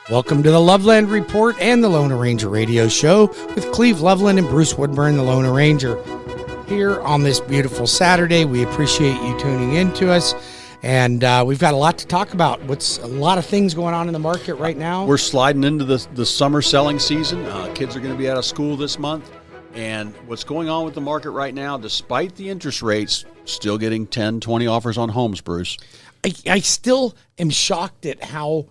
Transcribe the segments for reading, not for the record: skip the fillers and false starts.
Welcome to the Loveland Report and the Loanarranger radio show with Cleve, Loveland, and Bruce Woodburn, the Loanarranger. Here on this beautiful Saturday, we appreciate you tuning in to us. And we've got a lot to talk about. What's a lot of things going on in the market right now. We're sliding into the summer selling season. Kids are going to be out of school this month. And what's going on with the market right now, despite the interest rates, still getting 10, 20 offers on homes, Bruce. I still am shocked at how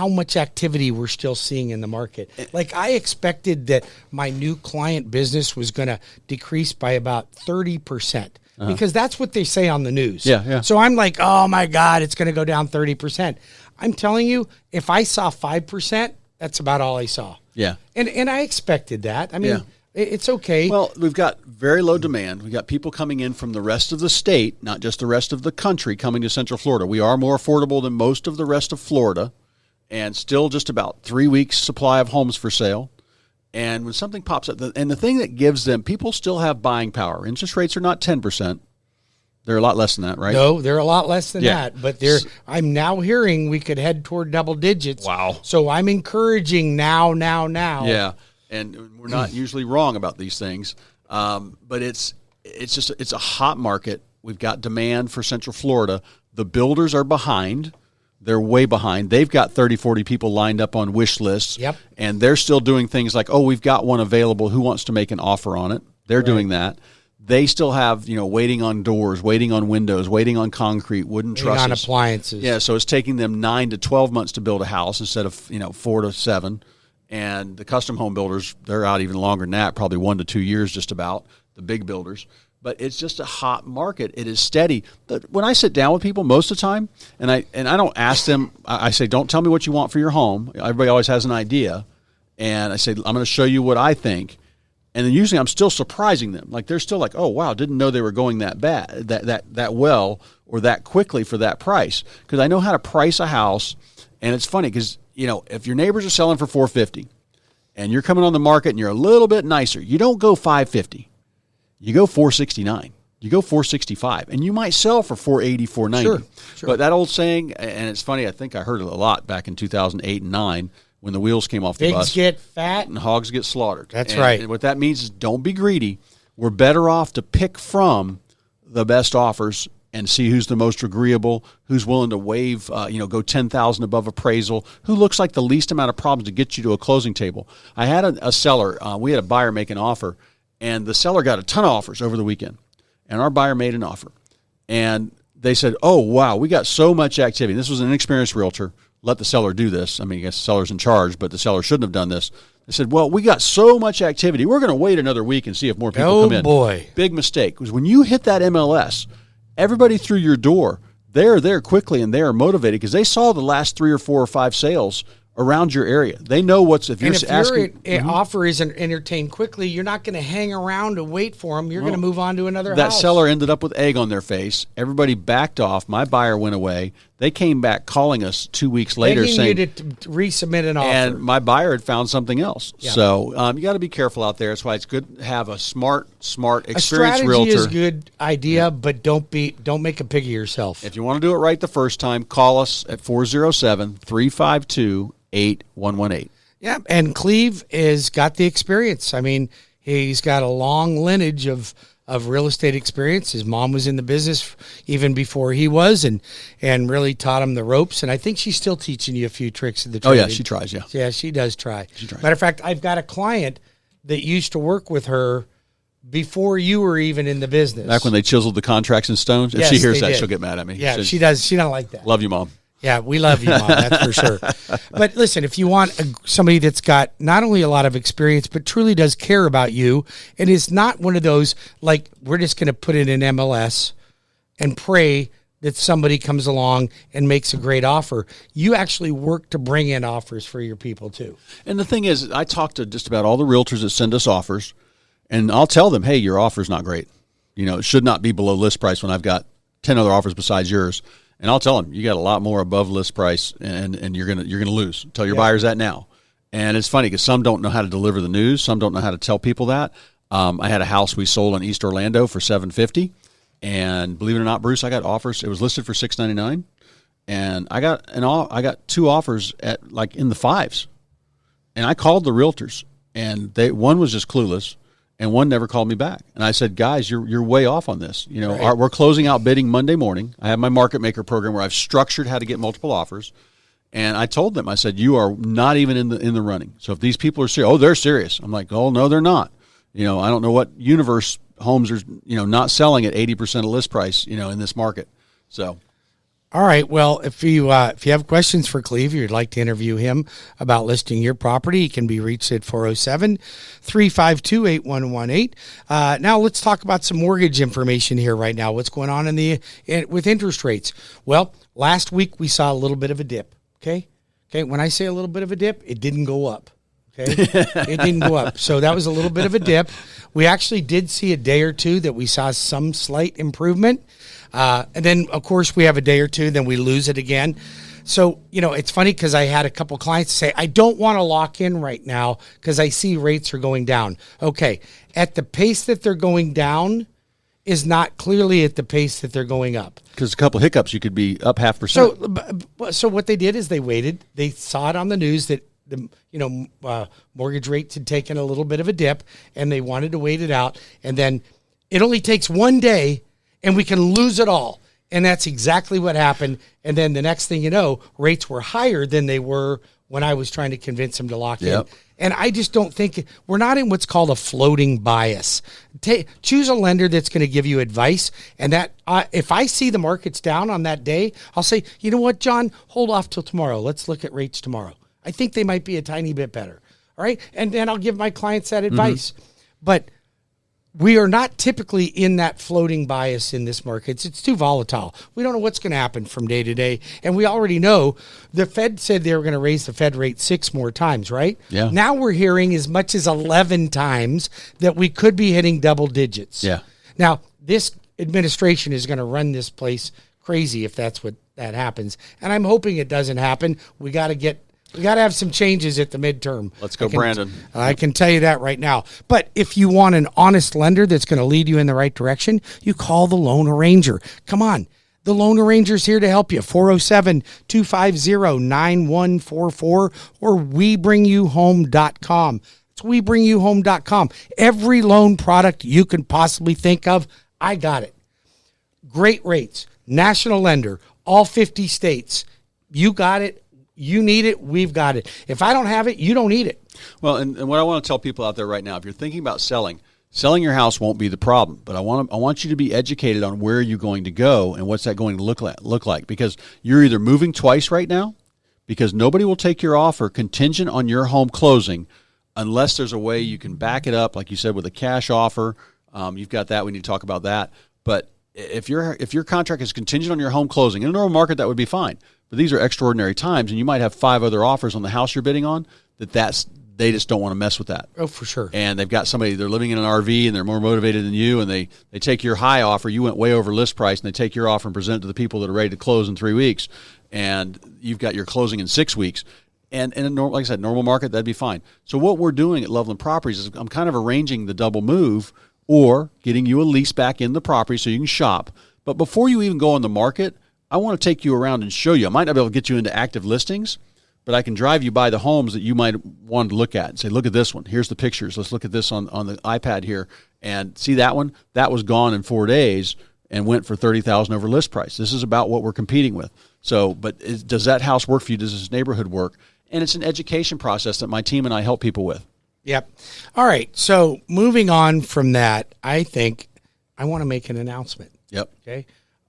much activity we're still seeing in the market. Like, I expected that my new client business was going to decrease by about 30%. Because that's what they say on the news. Yeah. So I'm like, oh my God, it's going to go down 30%. I'm telling you, if I saw 5%, that's about all I saw. Yeah. And I expected that. I mean, it's okay. Well, we've got very low demand. We've got people coming in from the rest of the state, not just the rest of the country, coming to Central Florida. We are more affordable than most of the rest of Florida, and still just about 3 weeks supply of homes for sale. And when something pops up, and the thing that gives them, people still have buying power. Interest rates are not 10%. They're a lot less than that, right? No, they're a lot less than that. But I'm now hearing we could head toward double digits. Wow. So I'm encouraging now. Yeah, and we're not usually wrong about these things. But it's a hot market. We've got demand for Central Florida. The builders are behind. They're way behind. They've got 30, 40 people lined up on wish lists. Yep. And they're still doing things like, oh, we've got one available. Who wants to make an offer on it? They're doing that. They still have, waiting on doors, waiting on windows, waiting on concrete, wooden trusses. Waiting on appliances. Yeah, so it's taking them 9 to 12 months to build a house instead of, 4 to 7. And the custom home builders, they're out even longer than that, probably 1 to 2 years just about, the big builders. But it's just a hot market. It is steady. But when I sit down with people most of the time, and I don't ask them, I say, don't tell me what you want for your home. Everybody always has an idea. And I say, I'm going to show you what I think. And then usually I'm still surprising them. Like, they're still like, oh, wow, didn't know they were going that bad, that well or that quickly for that price. Because I know how to price a house. And it's funny because, if your neighbors are selling for $450 and you're coming on the market and you're a little bit nicer, you don't go $550. You go $469. You go $465. And you might sell for $480, $490. Sure. But that old saying, and it's funny, I think I heard it a lot back in 2008 and 2009 when the wheels came off the bus. Pigs get fat. And hogs get slaughtered. That's right. And what that means is don't be greedy. We're better off to pick from the best offers and see who's the most agreeable, who's willing to waive, go $10,000 above appraisal, who looks like the least amount of problems to get you to a closing table. I had a seller. We had a buyer make an offer, and the seller got a ton of offers over the weekend. And our buyer made an offer. And they said, oh, wow, we got so much activity. This was an inexperienced realtor. Let the seller do this. I mean, I guess the seller's in charge, but the seller shouldn't have done this. They said, well, we got so much activity. We're going to wait another week and see if more people come in. Oh, boy. Big mistake. Because when you hit that MLS, everybody through your door, they're there quickly and they are motivated because they saw the last 3 or 4 or 5 sales around your area. They know if your offer isn't entertained quickly, you're not going to hang around and wait for them. You're going to move on to another house. That seller ended up with egg on their face. Everybody backed off. My buyer went away. They came back calling us 2 weeks later saying you to resubmit an offer. And my buyer had found something else. Yeah. So you got to be careful out there. That's why it's good to have a smart, experienced realtor. realtor. A strategy is a good idea, but don't make a pig of yourself. If you want to do it right the first time, call us at 407-352-8118. Yeah, and Cleve has got the experience. I mean, he's got a long lineage of real estate experience. His mom was in the business even before he was, and really taught him the ropes. And I think she's still teaching you a few tricks of the trade. Oh, yeah, she tries, yeah. Yeah, she does try. She tries. Matter of fact, I've got a client that used to work with her before you were even in the business. Back when they chiseled the contracts in stones? If she hears that, she'll get mad at me. Yeah, she does. She don't like that. Love you, Mom. Yeah, we love you, Mom, that's for sure. But listen, if you want somebody that's got not only a lot of experience, but truly does care about you, and is not one of those, like, we're just going to put it in MLS and pray that somebody comes along and makes a great offer. You actually work to bring in offers for your people, too. And the thing is, I talk to just about all the realtors that send us offers, and I'll tell them, hey, your offer's not great. It should not be below list price when I've got 10 other offers besides yours. And I'll tell them, you got a lot more above list price, and you're gonna lose. Tell your buyers that now. And it's funny because some don't know how to deliver the news. Some don't know how to tell people that. I had a house we sold in East Orlando for $750, and believe it or not, Bruce, I got offers. It was listed for $699, and I got 2 offers at like in the 5s, and I called the realtors, and one was just clueless, and one never called me back. And I said, guys, you're way off on this. You know, Right. we're closing out bidding Monday morning. I have my market maker program where I've structured how to get multiple offers. And I told them, I said, you are not even in the running. So if these people are serious, oh, they're serious. I'm like, oh, no, they're not. You know, I don't know what universe homes are, you know, not selling at 80% of list price, you know, in this market. So. All right. Well, if you have questions for Cleve, you'd like to interview him about listing your property, he can be reached at 407-352-8118. Now let's talk about some mortgage information here right now. What's going on with interest rates? Well, last week we saw a little bit of a dip. Okay. When I say a little bit of a dip, it didn't go up. Okay. It didn't go up. So that was a little bit of a dip. We actually did see a day or two that we saw some slight improvement. And then, of course, we have a day or two, then we lose it again. So, you know, it's funny because I had a couple clients say, I don't want to lock in right now because I see rates are going down. Okay. At the pace that they're going down is not clearly at the pace that they're going up. Because a couple hiccups, you could be up 0.5%. So what they did is they waited. They saw it on the news that the mortgage rates had taken a little bit of a dip, and they wanted to wait it out. And then it only takes one day, and we can lose it all. And that's exactly what happened. And then the next thing you know, rates were higher than they were when I was trying to convince them to lock in. And I just don't think we're not in what's called a floating bias. Choose a lender that's going to give you advice. And that if I see the market's down on that day, I'll say, you know what, John, hold off till tomorrow. Let's look at rates tomorrow. I think they might be a tiny bit better. All right. And then I'll give my clients that advice. But we are not typically in that floating bias in this market. It's too volatile. We don't know what's going to happen from day to day. And we already know the Fed said they were going to raise the Fed rate 6 more times, right? Yeah. Now we're hearing as much as 11 times that we could be hitting double digits. Yeah. Now, this administration is going to run this place crazy if that happens. And I'm hoping it doesn't happen. We got to have some changes at the midterm. Let's go, Brandon. I can tell you that right now. But if you want an honest lender that's going to lead you in the right direction, you call the LoanArranger. Come on. The LoanArranger's here to help you. 407-250-9144 or webringyouhome.com. It's webringyouhome.com. Every loan product you can possibly think of, I got it. Great rates. National lender. All 50 states. You got it. You need it, we've got it. If I don't have it, you don't need it. Well, and what I want to tell people out there right now, if you're thinking about selling your house won't be the problem, but I want you to be educated on where you're going to go and what's that going to look like, because you're either moving twice right now, because nobody will take your offer contingent on your home closing unless there's a way you can back it up, like you said, with a cash offer. You've got that. We need to talk about that. But if your contract is contingent on your home closing, in a normal market, that would be fine. But these are extraordinary times, and you might have 5 other offers on the house you're bidding on. They just don't want to mess with that. Oh, for sure. And they've got somebody, they're living in an RV, and they're more motivated than you, and they take your high offer. You went way over list price, and they take your offer and present it to the people that are ready to close in 3 weeks, and you've got your closing in 6 weeks. And like I said, normal market, that'd be fine. So what we're doing at Loveland Properties is I'm kind of arranging the double move or getting you a lease back in the property so you can shop. But before you even go on the market, I want to take you around and show you. I might not be able to get you into active listings, but I can drive you by the homes that you might want to look at and say, look at this one. Here's the pictures. Let's look at this on the iPad here. And see that one? That was gone in 4 days and went for $30,000 over list price. This is about what we're competing with. So, but does that house work for you? Does this neighborhood work? And it's an education process that my team and I help people with. Yep. All right. So moving on from that, I think I want to make an announcement. Yep. Okay.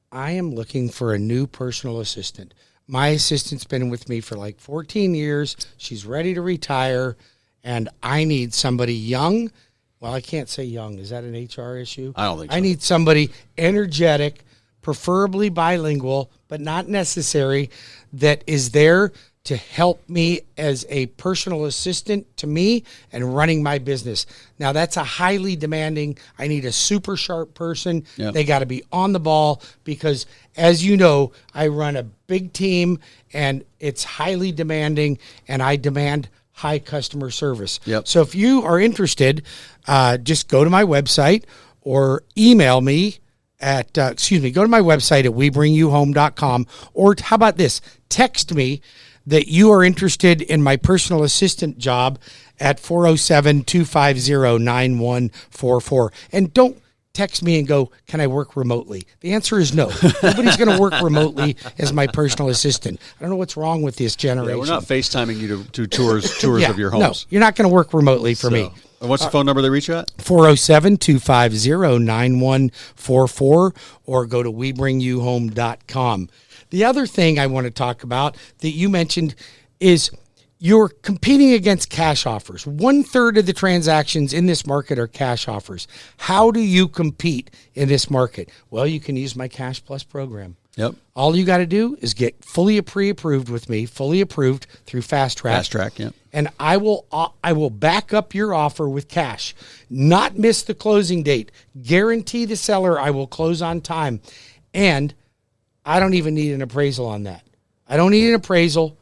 I am looking for a new personal assistant. My assistant's been with me for like 14 years. She's ready to retire, and I need somebody young. Well, I can't say young. Is that an HR issue? I don't think so. I need somebody energetic, preferably bilingual, but not necessary, that is there to help me as a personal assistant to me and running my business. Now, that's a highly demanding, I need a super sharp person. Yep. They got to be on the ball because, as you know, I run a big team and it's highly demanding, and I demand high customer service. Yep. So if you are interested, just go to my website or email me go to my website at webringyouhome.com, or how about this? Text me that you are interested in my personal assistant job at 407-250-9144. And don't text me and go, can I work remotely? The answer is no. Nobody's going to work remotely as my personal assistant. I don't know what's wrong with this generation. Yeah, we're not FaceTiming you to tours of your homes. No, you're not going to work remotely for me. And what's the phone number they reach you at? 407-250-9144, or go to webringyouhome.com. The other thing I want to talk about that you mentioned is you're competing against cash offers. 1/3 of the transactions in this market are cash offers. How do you compete in this market? Well, you can use my Cash Plus program. Yep. All you got to do is get fully pre-approved with me, fully approved through Fast Track. Fast Track, yeah. And I will back up your offer with cash, not miss the closing date, guarantee the seller I will close on time, and I don't even need an appraisal on that. I don't need an appraisal.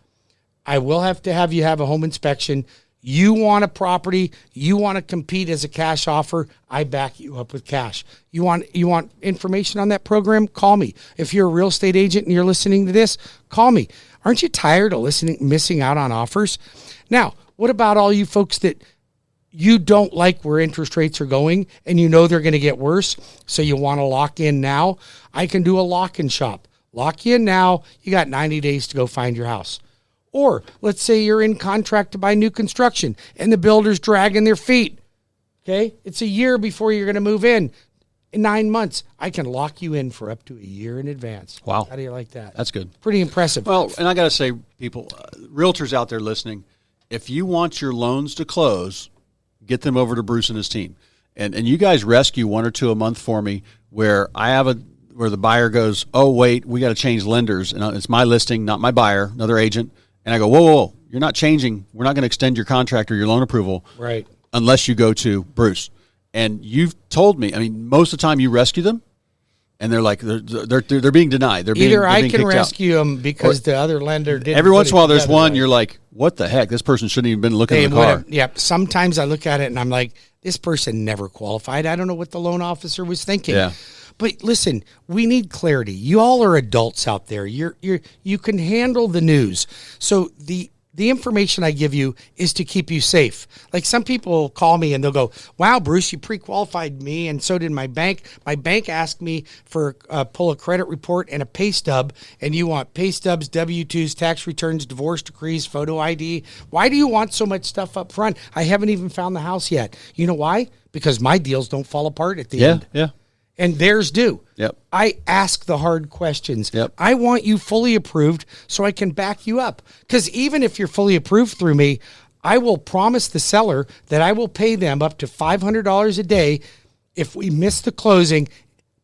I will have to have you have a home inspection. You want a property, you want to compete as a cash offer, I back you up with cash. You want information on that program? Call me. If you're a real estate agent and you're listening to this, call me. Aren't you tired of missing out on offers? Now, what about all you folks that you don't like where interest rates are going and you know they're going to get worse, so you want to lock in now? I can do a lock and shop. Lock you in now. You got 90 days to go find your house. Or let's say you're in contract to buy new construction and the builder's dragging their feet. Okay? It's a year before you're going to move in. In 9 months, I can lock you in for up to a year in advance. Wow. How do you like that? That's good. Pretty impressive. Well, and I got to say, people, realtors out there listening, if you want your loans to close, get them over to Bruce and his team. And you guys rescue 1 or 2 a month for me where where the buyer goes, oh, wait, we got to change lenders. And it's my listing, not my buyer, another agent. And I go, whoa, you're not changing. We're not going to extend your contract or your loan approval, right, unless you go to Bruce. And you've told me, I mean, most of the time you rescue them, and they're like they're being denied. Either I can rescue them because the other lender didn't. Every once in a while, there's one you're like, what the heck? This person shouldn't even been looking at the car. Yeah. Sometimes I look at it and I'm like, this person never qualified. I don't know what the loan officer was thinking. Yeah. But listen, we need clarity. You all are adults out there. You can handle the news. So the information I give you is to keep you safe. Like some people call me and they'll go, wow, Bruce, you pre-qualified me and so did my bank. My bank asked me for pull a credit report and a pay stub, and you want pay stubs, W-2s, tax returns, divorce decrees, photo ID. Why do you want so much stuff up front? I haven't even found the house yet. You know why? Because my deals don't fall apart at the end. Yeah. And theirs do. Yep. I ask the hard questions. Yep. I want you fully approved so I can back you up. Because even if you're fully approved through me, I will promise the seller that I will pay them up to $500 a day if we miss the closing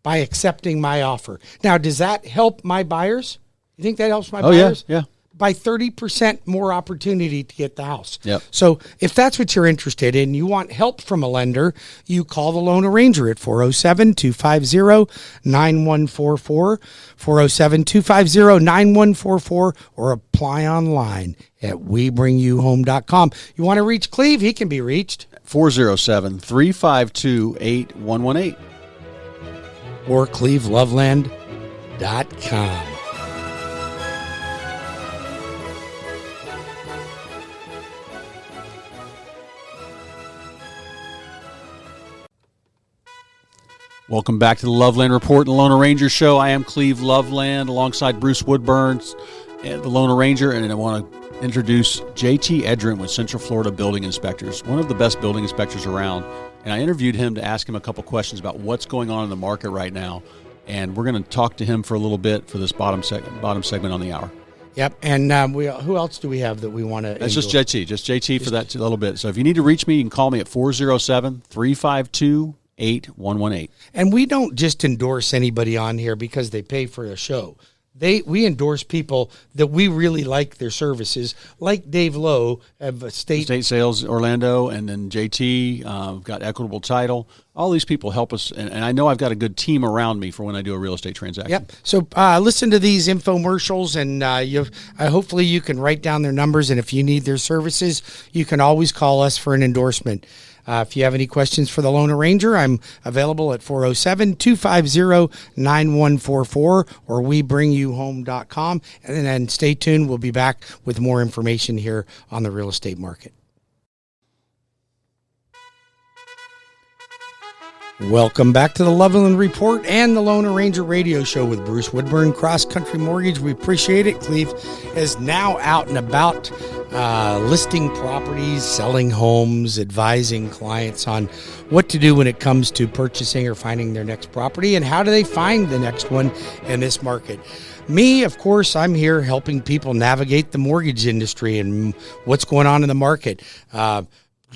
by accepting my offer. Now, does that help my buyers? You think that helps my buyers? Yeah. By 30% more opportunity to get the house. Yep. So if that's what you're interested in, you want help from a lender, you call the Loan Arranger at 407-250-9144, 407-250-9144, or apply online at webringyouhome.com. You want to reach Cleve? He can be reached. 407-352-8118. Or cleveloveland.com. Welcome back to the Loveland Report and the Loan Arranger Show. I am Cleve Loveland alongside Bruce Woodburn and the Loan Arranger, and I want to introduce JT Edrin with Central Florida Building Inspectors, one of the best building inspectors around. And I interviewed him to ask him a couple questions about what's going on in the market right now, and we're going to talk to him for a little bit for this bottom segment on the hour. Yep, and who else do we have that we want to? That's just JT for that little bit. So if you need to reach me, you can call me at 407-352-8118. And we don't just endorse anybody on here because they pay for a show. We endorse people that we really like their services, like Dave Lowe of Estate Sales Orlando, and then JT, got Equitable Title. All these people help us, and I know I've got a good team around me for when I do a real estate transaction. Yep. So listen to these infomercials, and hopefully you can write down their numbers, and if you need their services, you can always call us for an endorsement. If you have any questions for the Loan Arranger, I'm available at 407-250-9144 or webringyouhome.com. And then stay tuned. We'll be back with more information here on the real estate market. Welcome back to the Loveland Report and the Loan Arranger radio show with Bruce Woodburn, CrossCountry Mortgage. We appreciate it. Cleve is now out and about listing properties, selling homes, advising clients on what to do when it comes to purchasing or finding their next property and how do they find the next one in this market. Me, of course, I'm here helping people navigate the mortgage industry and what's going on in the market.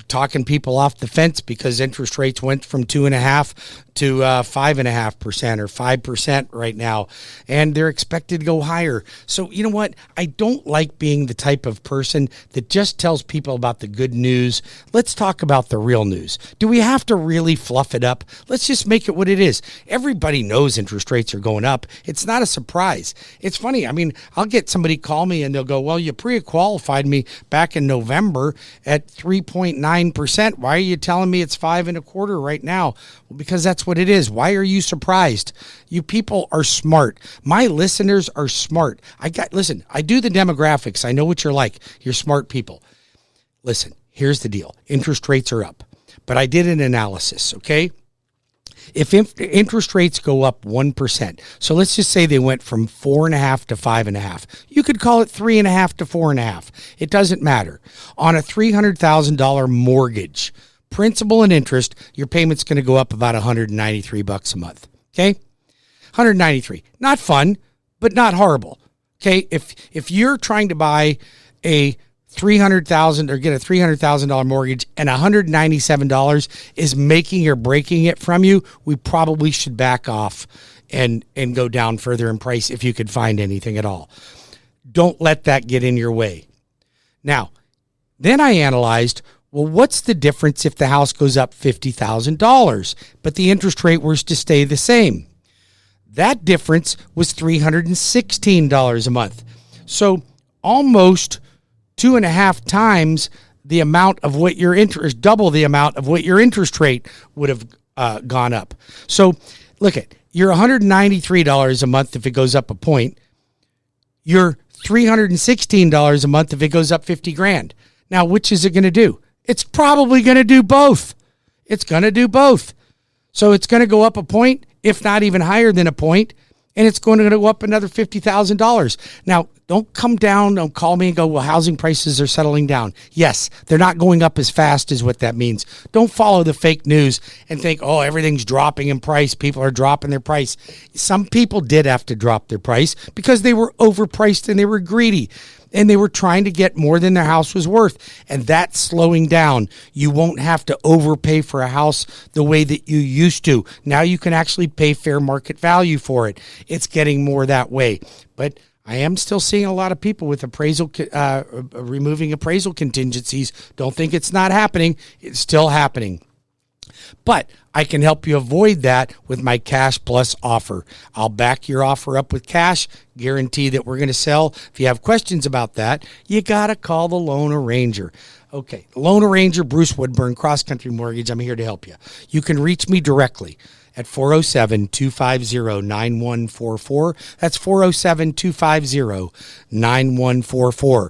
Talking people off the fence because interest rates went from 2.5% to 5.5% or 5% right now, and they're expected to go higher. So you know what? I don't like being the type of person that just tells people about the good news. Let's talk about the real news. Do we have to really fluff it up? Let's just make it what it is. Everybody knows interest rates are going up. It's not a surprise. It's funny. I mean, I'll get somebody call me and they'll go, well, you pre-qualified me back in November at 3.9%. Why are you telling me it's 5.25% right now? Well, because that's what it is. Why are you surprised? You people are smart. My listeners are smart. I do the demographics. I know what you're like. You're smart people. Listen, here's the deal. Interest rates are up, but I did an analysis, okay? If interest rates go up 1%, so let's just say they went from 4.5 to 5.5, you could call it 3.5 to 4.5. It doesn't matter. On a $300,000 mortgage, principal and interest, your payment's going to go up about $193 a month. Okay? 193. Not fun, but not horrible. Okay? If you're trying to buy a $300,000 or get a $300,000 mortgage and $197 is making or breaking it from you, we probably should back off and go down further in price if you could find anything at all. Don't let that get in your way. Now, then I analyzed, well, what's the difference if the house goes up $50,000, but the interest rate was to stay the same? That difference was $316 a month. So almost 2.5 times the amount of what your interest, double the amount of what your interest rate would have gone up. So look at, you're $193 a month if it goes up a point. You're $316 a month if it goes up $50,000. Now, which is it going to do? It's probably going to do both. It's going to do both. So it's going to go up a point, if not even higher than a point, and it's going to go up another $50,000. Now, don't come down, don't call me and go, well, housing prices are settling down. Yes, they're not going up as fast as what that means. Don't follow the fake news and think, oh, everything's dropping in price. People are dropping their price. Some people did have to drop their price because they were overpriced and they were greedy. And they were trying to get more than their house was worth. And that's slowing down. You won't have to overpay for a house the way that you used to. Now you can actually pay fair market value for it. It's getting more that way. But I am still seeing a lot of people with removing appraisal contingencies. Don't think it's not happening. It's still happening. But I can help you avoid that with my Cash Plus offer. I'll back your offer up with cash, guarantee that we're going to sell. If you have questions about that, you got to call the Loan Arranger. Okay, Loan Arranger, Bruce Woodburn, CrossCountry Mortgage. I'm here to help you. You can reach me directly at 407-250-9144. That's 407-250-9144.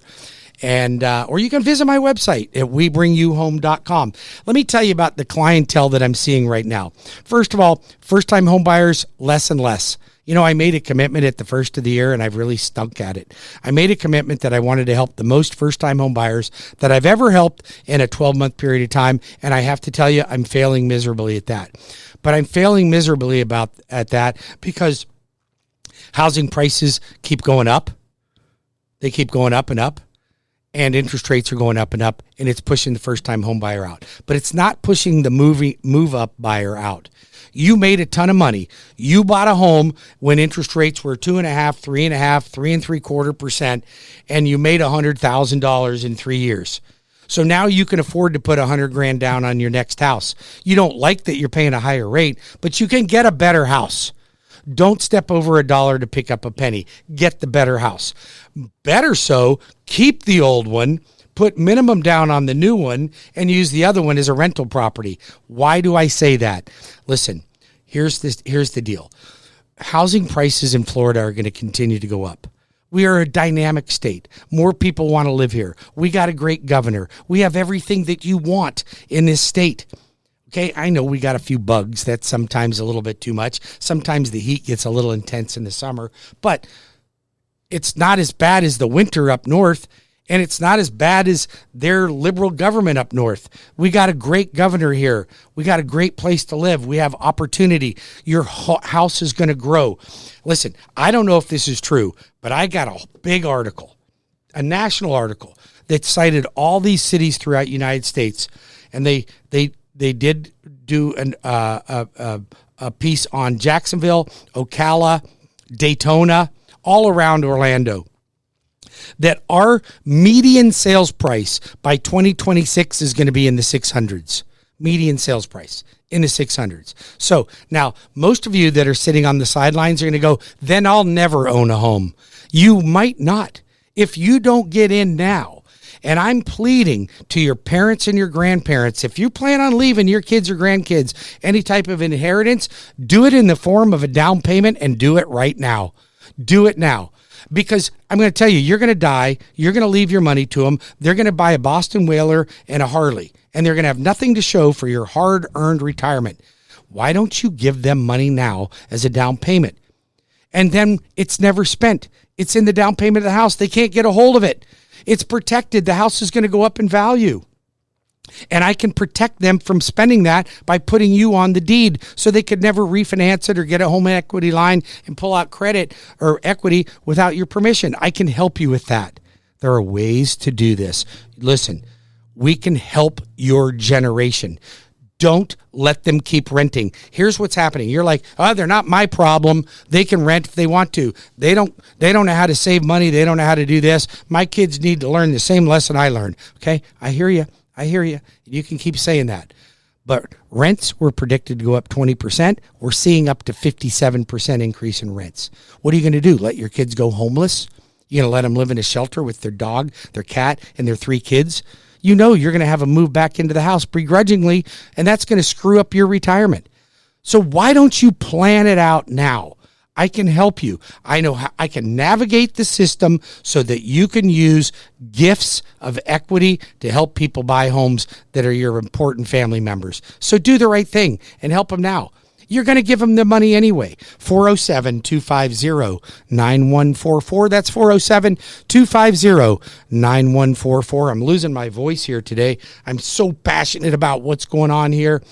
And or you can visit my website at webringyouhome.com. Let me tell you about the clientele that I'm seeing right now. First of all, first-time homebuyers, less and less. You know, I made a commitment at the first of the year, and I've really stunk at it. I made a commitment that I wanted to help the most first-time homebuyers that I've ever helped in a 12-month period of time, and I have to tell you, I'm failing miserably at that. But I'm failing miserably at that because housing prices keep going up. They keep going up and up. And interest rates are going up and up, and it's pushing the first-time home buyer out. But it's not pushing the move-up buyer out. You made a ton of money. You bought a home when interest rates were 2.5%, 3.5%, 3.75%, and you made $100,000 in 3 years. So now you can afford to put $100,000 down on your next house. You don't like that you're paying a higher rate, but you can get a better house. Don't step over $1 to pick up a penny. Get the better house. Better so, keep the old one, put minimum down on the new one and use the other one as a rental property. Why do I say that? Listen, here's the deal. Housing prices in Florida are going to continue to go up. We are a dynamic state. More people want to live here. We got a great governor. We have everything that you want in this state. Okay, I know we got a few bugs. That's sometimes a little bit too much. Sometimes the heat gets a little intense in the summer, but it's not as bad as the winter up north, and it's not as bad as their liberal government up north. We got a great governor here. We got a great place to live. We have opportunity. Your house is going to grow. Listen, I don't know if this is true, but I got a big article, a national article that cited all these cities throughout the United States, and they did do a piece on Jacksonville, Ocala, Daytona, all around Orlando, that our median sales price by 2026 is going to be in the 600s. Median sales price in the 600s. So now most of you that are sitting on the sidelines are going to go, then I'll never own a home. You might not. If you don't get in now, and I'm pleading to your parents and your grandparents, if you plan on leaving your kids or grandkids any type of inheritance, do it in the form of a down payment and do it right now. Do it now. Because I'm going to tell you, you're going to die. You're going to leave your money to them. They're going to buy a Boston Whaler and a Harley, and they're going to have nothing to show for your hard-earned retirement. Why don't you give them money now as a down payment? And then it's never spent. It's in the down payment of the house. They can't get a hold of it. It's protected. The house is going to go up in value. And I can protect them from spending that by putting you on the deed so they could never refinance it or get a home equity line and pull out credit or equity without your permission. I can help you with that. There are ways to do this. Listen, we can help your generation. Don't let them keep renting. Here's what's happening. You're like, oh, they're not my problem. They can rent if they want to. They don't know how to save money. They don't know how to do this. My kids need to learn the same lesson I learned. Okay, I hear you. You can keep saying that. But rents were predicted to go up 20%. We're seeing up to 57% increase in rents. What are you going to do? Let your kids go homeless? You're going to let them live in a shelter with their dog, their cat, and their 3 kids? You know you're going to have them move back into the house begrudgingly, and that's going to screw up your retirement. So why don't you plan it out now? I can help you. I know how I can navigate the system so that you can use gifts of equity to help people buy homes that are your important family members. So do the right thing and help them now. You're going to give them the money anyway. 407-250-9144. That's 407-250-9144. I'm losing my voice here today. I'm so passionate about what's going on here.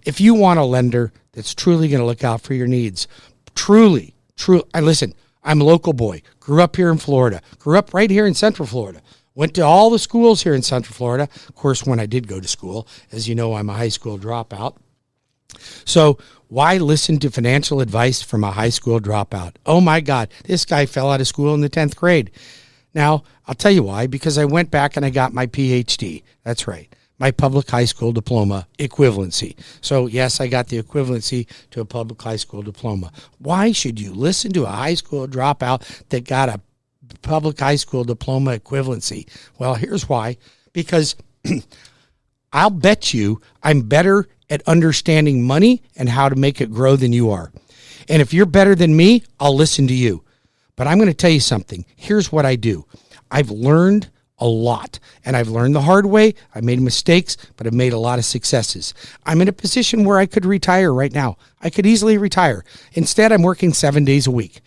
If you want a lender that's truly going to look out for your needs, truly, listen, I'm a local boy, grew up here in Florida, grew up right here in Central Florida, went to all the schools here in Central Florida. Of course, when I did go to school, as you know, I'm a high school dropout. So why listen to financial advice from a high school dropout? Oh my God, this guy fell out of school in the 10th grade. Now, I'll tell you why, because I went back and I got my PhD. That's right. My public high school diploma equivalency. So yes, I got the equivalency to a public high school diploma. Why should you listen to a high school dropout that got a public high school diploma equivalency? Well, here's why. Because I'll bet you I'm better at understanding money and how to make it grow than you are. And if you're better than me, I'll listen to you. But I'm going to tell you something. Here's what I do. I've learned a lot, and I've learned the hard way. I made mistakes, but I've made a lot of successes. I'm in a position where I could retire right now. I could easily retire. Instead, I'm working 7 days a week.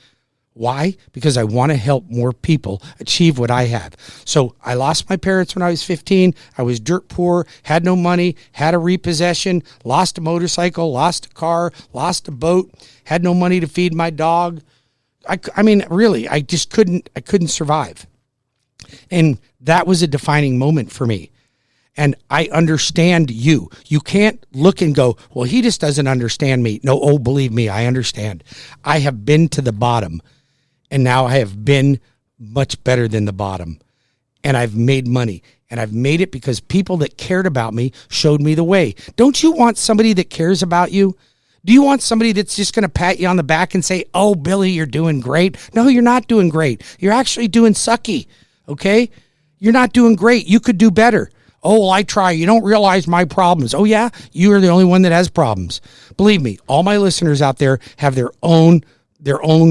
Why? Because I want to help more people achieve what I have. So I lost my parents when I was 15. I was dirt poor, had no money, had a repossession, lost a motorcycle, lost a car, lost a boat, had no money to feed my dog. I mean, really, I just couldn't survive. And that was a defining moment for me. And I understand you. You can't look and go, well, he just doesn't understand me. No, oh, believe me, I understand. I have been to the bottom, and now I have been much better than the bottom. And I've made money. And I've made it because people that cared about me showed me the way. Don't you want somebody that cares about you? Do you want somebody that's just going to pat you on the back and say, oh, Billy, you're doing great? No, you're not doing great. You're actually doing sucky. Okay? You're not doing great. You could do better. Oh, well, I try. You don't realize my problems. Oh, yeah? You are the only one that has problems. Believe me, all my listeners out there have their own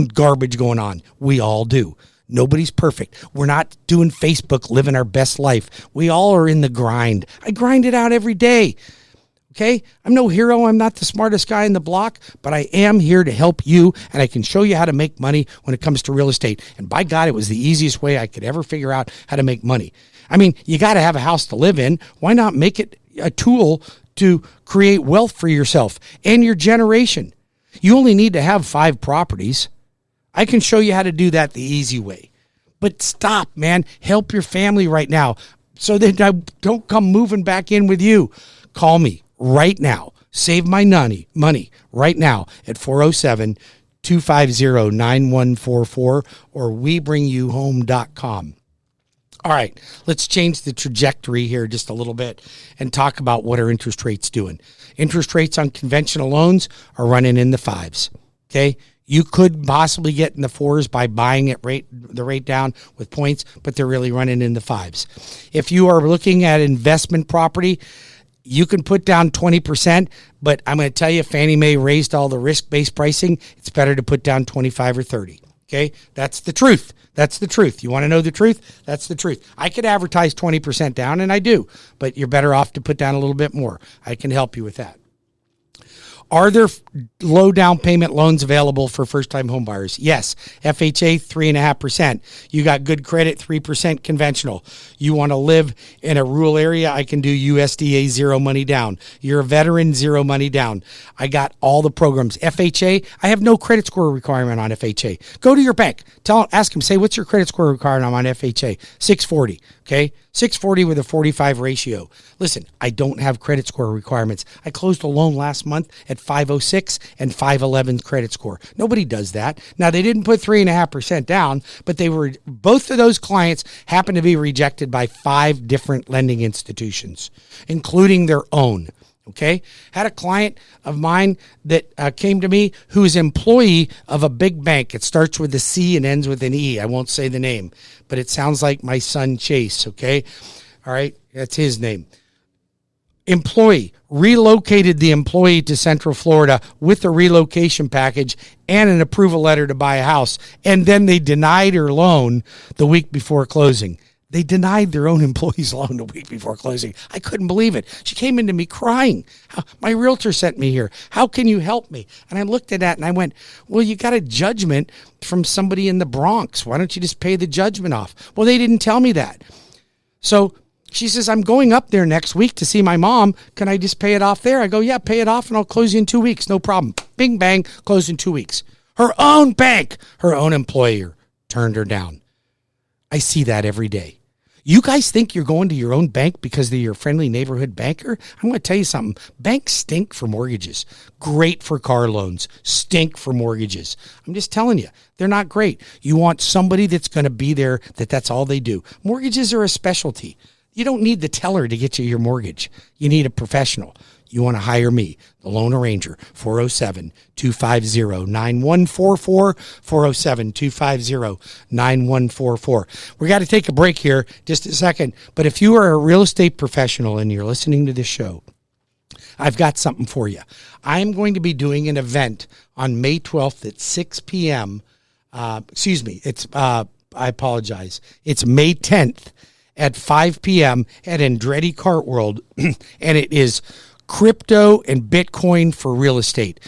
garbage going on. We all do. Nobody's perfect. We're not doing Facebook, living our best life. We all are in the grind. I grind it out every day. Okay? I'm no hero. I'm not the smartest guy in the block, but I am here to help you, and I can show you how to make money when it comes to real estate. And by God, it was the easiest way I could ever figure out how to make money. I mean, you got to have a house to live in. Why not make it a tool to create wealth for yourself and your generation? You only need to have 5 properties. I can show you how to do that the easy way. But stop, man. Help your family right now so that I don't come moving back in with you. Call me right now. Save my money right now at 407-250-9144 or webringyouhome.com. All right, let's change the trajectory here just a little bit and talk about what our interest rates doing. Interest rates on conventional loans are running in the 5s, okay? You could possibly get in the 4s by buying the rate down with points, but they're really running in the 5s. If you are looking at investment property, you can put down 20%, but I'm going to tell you, Fannie Mae raised all the risk-based pricing. It's better to put down 25 or 30. Okay, that's the truth. That's the truth. You want to know the truth? That's the truth. I could advertise 20% down, and I do, but you're better off to put down a little bit more. I can help you with that. Are there low down payment loans available for first-time homebuyers? Yes. FHA, 3.5%. You got good credit, 3% conventional. You want to live in a rural area, I can do USDA, 0 money down. You're a veteran, 0 money down. I got all the programs. FHA, I have no credit score requirement on FHA. Go to your bank. Ask them, say, what's your credit score requirement on FHA? 640. Okay, 640 with a 45 ratio. Listen, I don't have credit score requirements. I closed a loan last month at 506 and 511 credit score. Nobody does that. Now, they didn't put 3.5% down, but both of those clients happened to be rejected by 5 different lending institutions, including their own. Okay, had a client of mine that came to me who is employee of a big bank. It starts with a C and ends with an E. I won't say the name, but it sounds like my son Chase. Okay, all right, that's his name. Employee relocated the employee to Central Florida with a relocation package and an approval letter to buy a house, and then they denied her loan the week before closing. They denied their own employee's loan the week before closing. I couldn't believe it. She came into me crying. My realtor sent me here. How can you help me? And I looked at that and I went, well, you got a judgment from somebody in the Bronx. Why don't you just pay the judgment off? Well, they didn't tell me that. So she says, I'm going up there next week to see my mom. Can I just pay it off there? I go, yeah, pay it off and I'll close you in 2 weeks. No problem. Bing, bang, close in 2 weeks. Her own bank, her own employer turned her down. I see that every day. You guys think you're going to your own bank because they're your friendly neighborhood banker? I'm going to tell you something. Banks stink for mortgages. Great for car loans. Stink for mortgages. I'm just telling you, they're not great. You want somebody that's going to be there, that's all they do. Mortgages are a specialty. You don't need the teller to get you your mortgage. You need a professional. You want to hire me, the Loan Arranger, 407-250-9144, 407-250-9144. We got to take a break here just a second, but if you are a real estate professional and you're listening to this show, I've got something for you. I'm going to be doing an event on May 12th at 6 p.m. I apologize. It's May 10th at 5 p.m. at Andretti Kart World, and it is crypto and Bitcoin for real estate.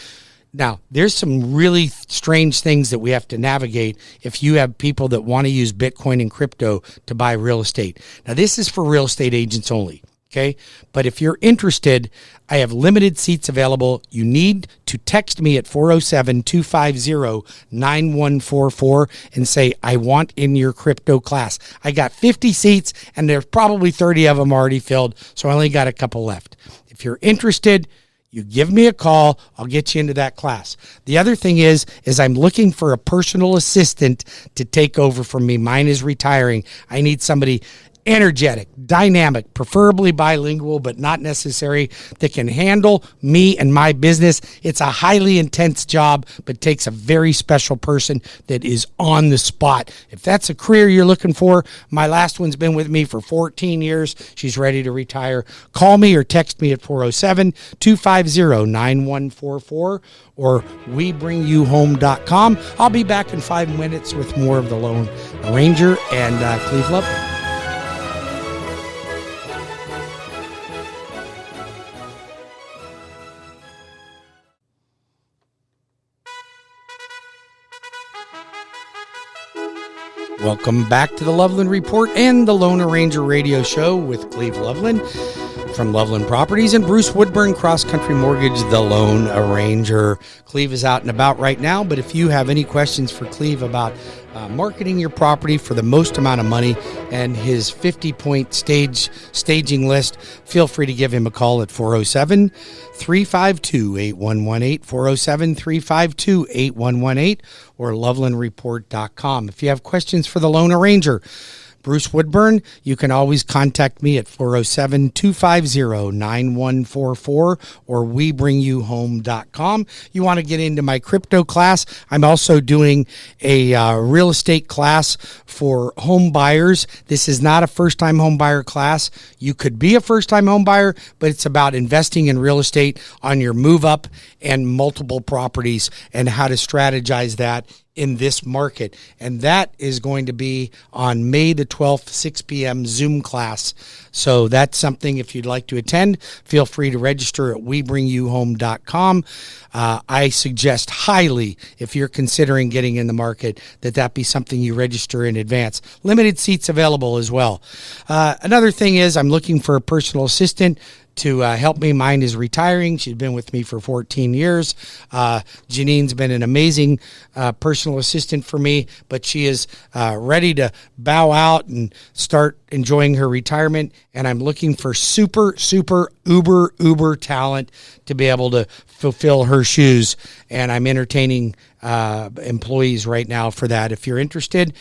Now, there's some really strange things that we have to navigate if you have people that want to use Bitcoin and crypto to buy real estate. Now, this is for real estate agents only, okay? But if you're interested, I have limited seats available. You need to text me at 407-250-9144 and say, I want in your crypto class. I got 50 seats, and there's probably 30 of them already filled, so I only got a couple left. If you're interested, you give me a call. I'll get you into that class. The other thing is I'm looking for a personal assistant to take over from me. Mine is retiring. I need somebody energetic, dynamic, preferably bilingual, but not necessary, that can handle me and my business. It's a highly intense job, but takes a very special person that is on the spot. If that's a career you're looking for, my last one's been with me for 14 years. She's ready to retire. Call me or text me at 407-250-9144 or webringyouhome.com. I'll be back in 5 minutes with more of The Loan Arranger and Cleve Loveland. Welcome back to the Loveland Report and the Loan Arranger radio show with Cleve Loveland from Loveland Properties and Bruce Woodburn, CrossCountry Mortgage, the Loan Arranger. Cleve is out and about right now, but if you have any questions for Cleve about marketing your property for the most amount of money and his 50-point staging list, feel free to give him a call at 407-352-8118, 407-352-8118, or lovelandreport.com. If you have questions for the Loan Arranger, Bruce Woodburn, you can always contact me at 407-250-9144 or webringyouhome.com. You want to get into my crypto class? I'm also doing a real estate class for home buyers. This is not a first-time home buyer class. You could be a first-time home buyer, but it's about investing in real estate on your move up and multiple properties and how to strategize that in this market. And that is going to be on May the 12th, 6 p.m. Zoom class. So that's something, if you'd like to attend, feel free to register at webringyouhome.com. I suggest highly, if you're considering getting in the market, that be something you register in advance. Limited seats available as well. Another thing is I'm looking for a personal assistant to help me. Mine is retiring. She's been with me for 14 years. Janine's been an amazing personal assistant for me, but she is ready to bow out and start enjoying her retirement. And I'm looking for super uber talent to be able to fulfill her shoes. And I'm entertaining employees right now for that. If you're interested,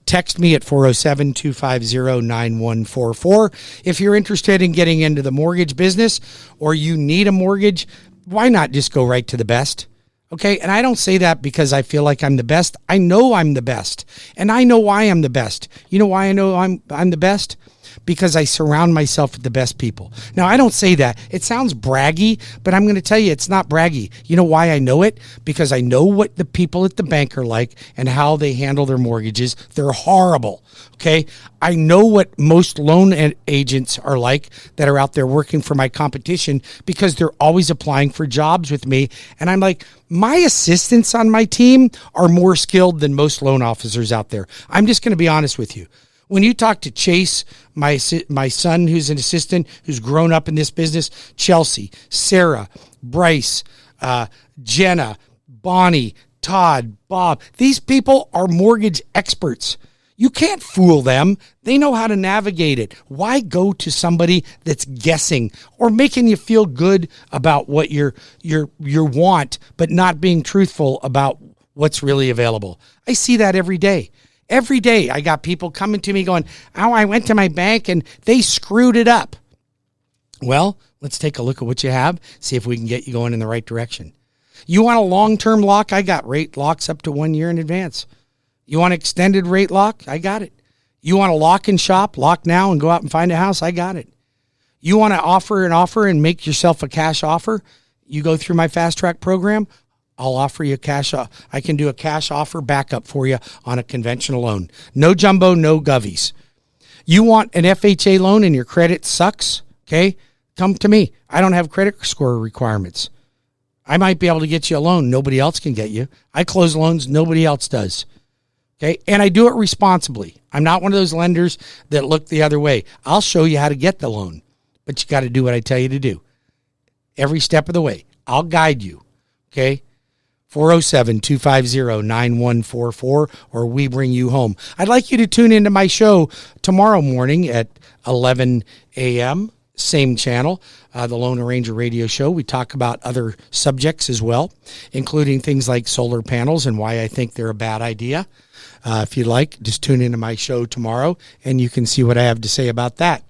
text me at 407-250-9144. If you're interested in getting into the mortgage business or you need a mortgage, why not just go right to the best? Okay, and I don't say that because I feel like I'm the best. I know I'm the best, and I know why I'm the best. You know why I know I'm the best? Because I surround myself with the best people. Now, I don't say that. It sounds braggy, but I'm going to tell you it's not braggy. You know why I know it? Because I know what the people at the bank are like and how they handle their mortgages. They're horrible, okay? I know what most loan agents are like that are out there working for my competition because they're always applying for jobs with me. And I'm like, my assistants on my team are more skilled than most loan officers out there. I'm just going to be honest with you. When you talk to Chase, my son who's an assistant, who's grown up in this business, Chelsea, Sarah, Bryce, Jenna, Bonnie, Todd, Bob, these people are mortgage experts. You can't fool them. They know how to navigate it. Why go to somebody that's guessing or making you feel good about what you want, but not being truthful about what's really available? I see that every day. Every day I got people coming to me going, oh, I went to my bank and they screwed it up. Well, let's take a look at what you have, see if we can get you going in the right direction. You want a long-term lock? I got rate locks up to 1 year in advance. You want extended rate lock? I got it. You want to lock and shop, lock now and go out and find a house? I got it. You want to offer an offer and make yourself a cash offer? You go through my fast track program. I'll offer you I can do a cash offer backup for you on a conventional loan. No jumbo, no govies. You want an FHA loan and your credit sucks? Okay, come to me. I don't have credit score requirements. I might be able to get you a loan nobody else can get you. I close loans nobody else does. Okay, and I do it responsibly. I'm not one of those lenders that look the other way. I'll show you how to get the loan, but you got to do what I tell you to do. Every step of the way. I'll guide you. Okay? 407-250-9144 or We Bring You Home. I'd like you to tune into my show tomorrow morning at 11 a.m. same channel, the Lone Arranger radio show. We talk about other subjects as well, including things like solar panels and why I think they're a bad idea. If you'd like, just tune into my show tomorrow and you can see what I have to say about that.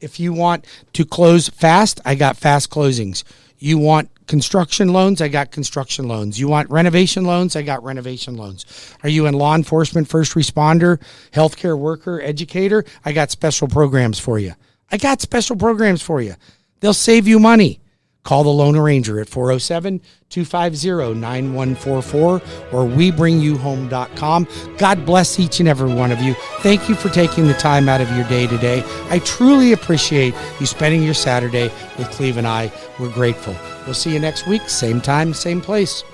If you want to close fast, I got fast closings. You want construction loans? I got construction loans. You want renovation loans? I got renovation loans. Are you in law enforcement, first responder, healthcare worker, educator? I got special programs for you. They'll save you money. Call the Lone Arranger at 407-250-9144 or webringyouhome.com. God bless each and every one of you. Thank you for taking the time out of your day today. I truly appreciate you spending your Saturday with Cleve and I. We're grateful. We'll see you next week, same time, same place.